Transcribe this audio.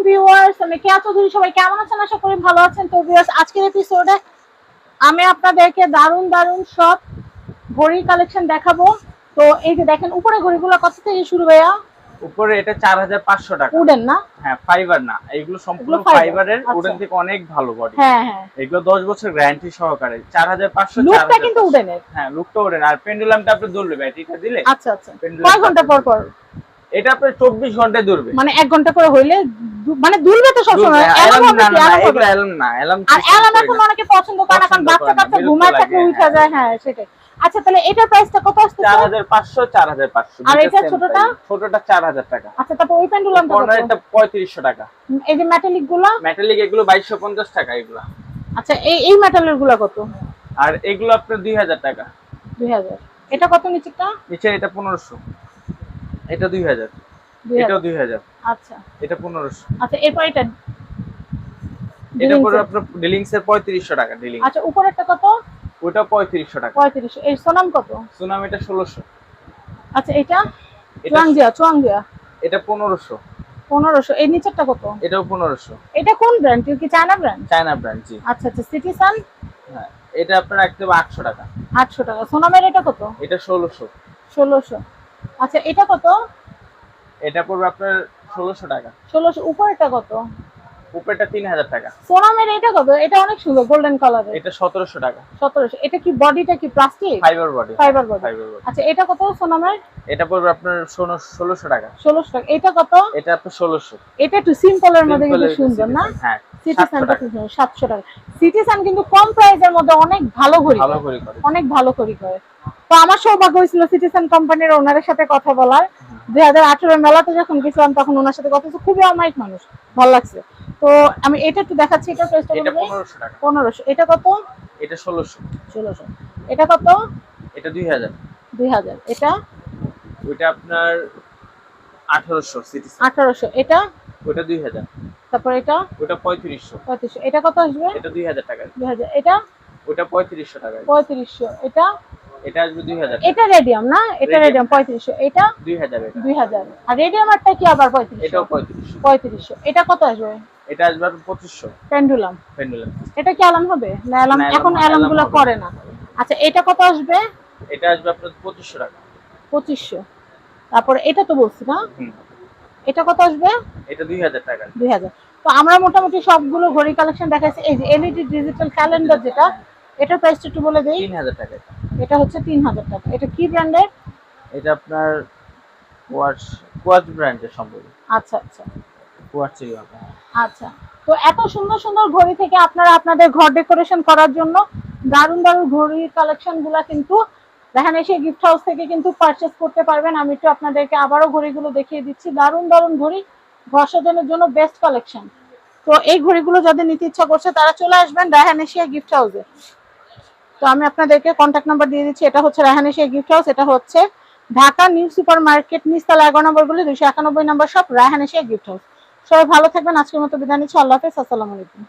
Viewers, আমি কেয়া চৌধুরী, সবাই কেমন আছেন? আশা করি ভালো আছেন। তো ভিউয়ার্স, আজকের এপিসোডে আমি আপনাদেরকে দারুণ দারুণ সব ঘড়ি কালেকশন দেখাবো। তো এই যে দেখেন উপরে ঘড়িগুলো কত থেকে শুরু ভাইয়া? উপরে এটা 4500 টাকা। উডেন না? হ্যাঁ, ফাইবার না, এগুলো সম্পূর্ণ ফাইবারের। উডেন থেকে অনেক ভালো বডি। হ্যাঁ হ্যাঁ, এগুলো 10 বছর গ্যারান্টি সহকারে। 4500। লুকটা কিন্তু উডেনের। হ্যাঁ, লুকটা উডেন। আর পেন্ডুলামটা আপনি দুলবে, ব্যাটারিটা দিলে। আচ্ছা আচ্ছা, কয় ঘন্টা পর পর? এটা আপনার 24 ঘন্টায় দুলবে। মানে 1 ঘন্টা করে হইলে মানে দুলবে তো সব সময়। অ্যালার্ম না, এগুলো অ্যালার্ম না, অ্যালার্ম। আর অ্যালার্ম এখন অনেকে পছন্দ করে না, কারণ বাচ্চা কাচ্চা ঘুমায় থাকে উঠা যায়। হ্যাঁ সেটাই। আচ্ছা, তাহলে এটার প্রাইসটা কত আসছে? 4500। 4500। আর এটা ছোটটা? ছোটটা 4000 টাকা। আচ্ছা, তারপর ওই পেন্ডুলামটা কত? এটা 3500 টাকা। এই যে মেটালিক গুলো? মেটালিক এগুলো 2250 টাকা এগুলো। আচ্ছা, এই মেটালের গুলো কত? আর এগুলো আপনার 2000 টাকা। 2000। এটা কত নিচেরটা? নিচে এটা 1500। এটা 2000। এটাও 2000। আচ্ছা, এটা 1500। আচ্ছা, এরপর এটা পরে আপনার ডিলিংস এর 3500 টাকা ডিলিং। আচ্ছা, উপরেরটা কত? ওটা 3500 টাকা। 3500। এই সোনাম কত? সুনাম এটা 1600। আচ্ছা, এটা চুয়াংজিয়া এটা 1500। 1500। এই নিচেরটা কত? এটাও 1500। এটা কোন ব্র্যান্ড? কি চায়না ব্র্যান্ড? চায়না ব্র্যান্ড, জি। আচ্ছা আচ্ছা, সিটিসান? হ্যাঁ, এটা আপনার একদম 800 টাকা। 800 টাকা। সোনামের এটা কত? এটা 1600। 1600। আচ্ছা, এটা কত? এটা পড়বে আপনার 1600 টাকা। 1600। উপরেরটা কত? উপরেটা 3000 টাকা। সোনামের এটা কত? এটা অনেক সুন্দর, গোল্ডেন কালারের। এটা 1700 টাকা। 1700। এটা কি বডিটা কি plastic? Fibre body. Fibre body. আচ্ছা, এটা কত সোনামের? এটা পড়বে আপনার 1600 টাকা। 1600 টাকা। এটা কত? এটা আপনার 1600। এটা একটু সিম্পলের মধ্যে কিন্তু সুন্দর না? হ্যাঁ, সিটিসানটা কিন্তু 700 টাকা। সিটিসান কিন্তু কম প্রাইসের মধ্যে অনেক ভালো ঘড়ি করে, অনেক ভালো ঘড়ি করে। তো আমার সৌভাগ্য হয়েছিল সিটিসান কোম্পানির ওনারের সাথে কথা বলার। 2018 মেলাতে যখন গেছিলাম তখন ওনার সাথে কথা হচ্ছে, খুবই অমায়িক মানুষ, ভালো লাগছে। তো আমি এটা একটু দেখাচ্ছি। এটা প্রাইসটা এটা 1500 টাকা। 1500। এটা কত? এটা 1600। 1600। এটা কত? এটা 2000। 2000। এটা? ওইটা আপনার 1800 সিটি। 1800। এটা? ওটা 2000। তারপর এটা? ওটা 3500। 3500। এটা কত আসবে? এটা 2000 টাকা। 2000। এটা? ওটা 3500 টাকা। 3500। এটা? এটা আসবে 2000। এটা রেডিয়াম না? এটা রেডিয়াম 3500। এটা 2000। এটা 2000। আর রেডিয়ামটা কি আবার 3500? এটাও 3500। 3500। এটা কত আসবে? এটা আসবে 2500। পেন্ডুলাম। পেন্ডুলাম। এটা কি অ্যালার্ম হবে? না, অ্যালার্ম এখন অ্যালার্মগুলো করে না। আচ্ছা, এটা কত আসবে? এটা আসবে আপনার 2500 টাকা। 2500। তারপর এটা তো বলছি না? এটা কত আসবে? এটা 2000 টাকা। 2000। তো আমরা মোটামুটি সবগুলো ঘড়ি কালেকশন দেখাইছি। এই যে এলইডি ডিজিটাল ক্যালেন্ডার যেটা, এটার প্রাইসটা একটু বলে দেই। 3000 টাকা। এটা হচ্ছে 3000 টাকা। এটা কি ব্র্যান্ডের? এটা আপনার কোয়ার্টজ ব্র্যান্ডের সম্ভব। আচ্ছা আচ্ছা, কোয়ার্টজই হবে। আচ্ছা। তো এত সুন্দর সুন্দর ঘড়ি থেকে আপনারা আপনাদের ঘর ডেকোরেশন করার জন্য দারুণ দারুণ ঘড়ির কালেকশনগুলো কিন্তু রায়হান এশিয়া গিফট হাউস থেকে কিন্তু পারচেজ করতে পারবেন। আমি একটু আপনাদেরকে আবারও ঘড়িগুলো দেখিয়ে দিচ্ছি। দারুণ দারুণ ঘড়ি, ঘর সাজানোর জন্য বেস্ট কালেকশন। তো এই ঘড়িগুলো যাদের নিতে ইচ্ছা করছে তারা চলে আসবেন রায়হান এশিয়া গিফট হাউসে। তো আমি আপনাদেরকে কন্ট্যাক্ট নাম্বার দিয়ে দিচ্ছি। এটা হচ্ছে রায়হান এশিয়া গিফট হাউস। এটা হচ্ছে ঢাকা নিউ সুপার মার্কেট, নিচতলা 11 নম্বর গলি, 291 নম্বর shop, Raihan Asia Gift House. সবাই ভালো থাকবেন। আজকের মতো বিদায় নিচ্ছি। আল্লাহ হাফেজ। আসসালামু আলাইকুম।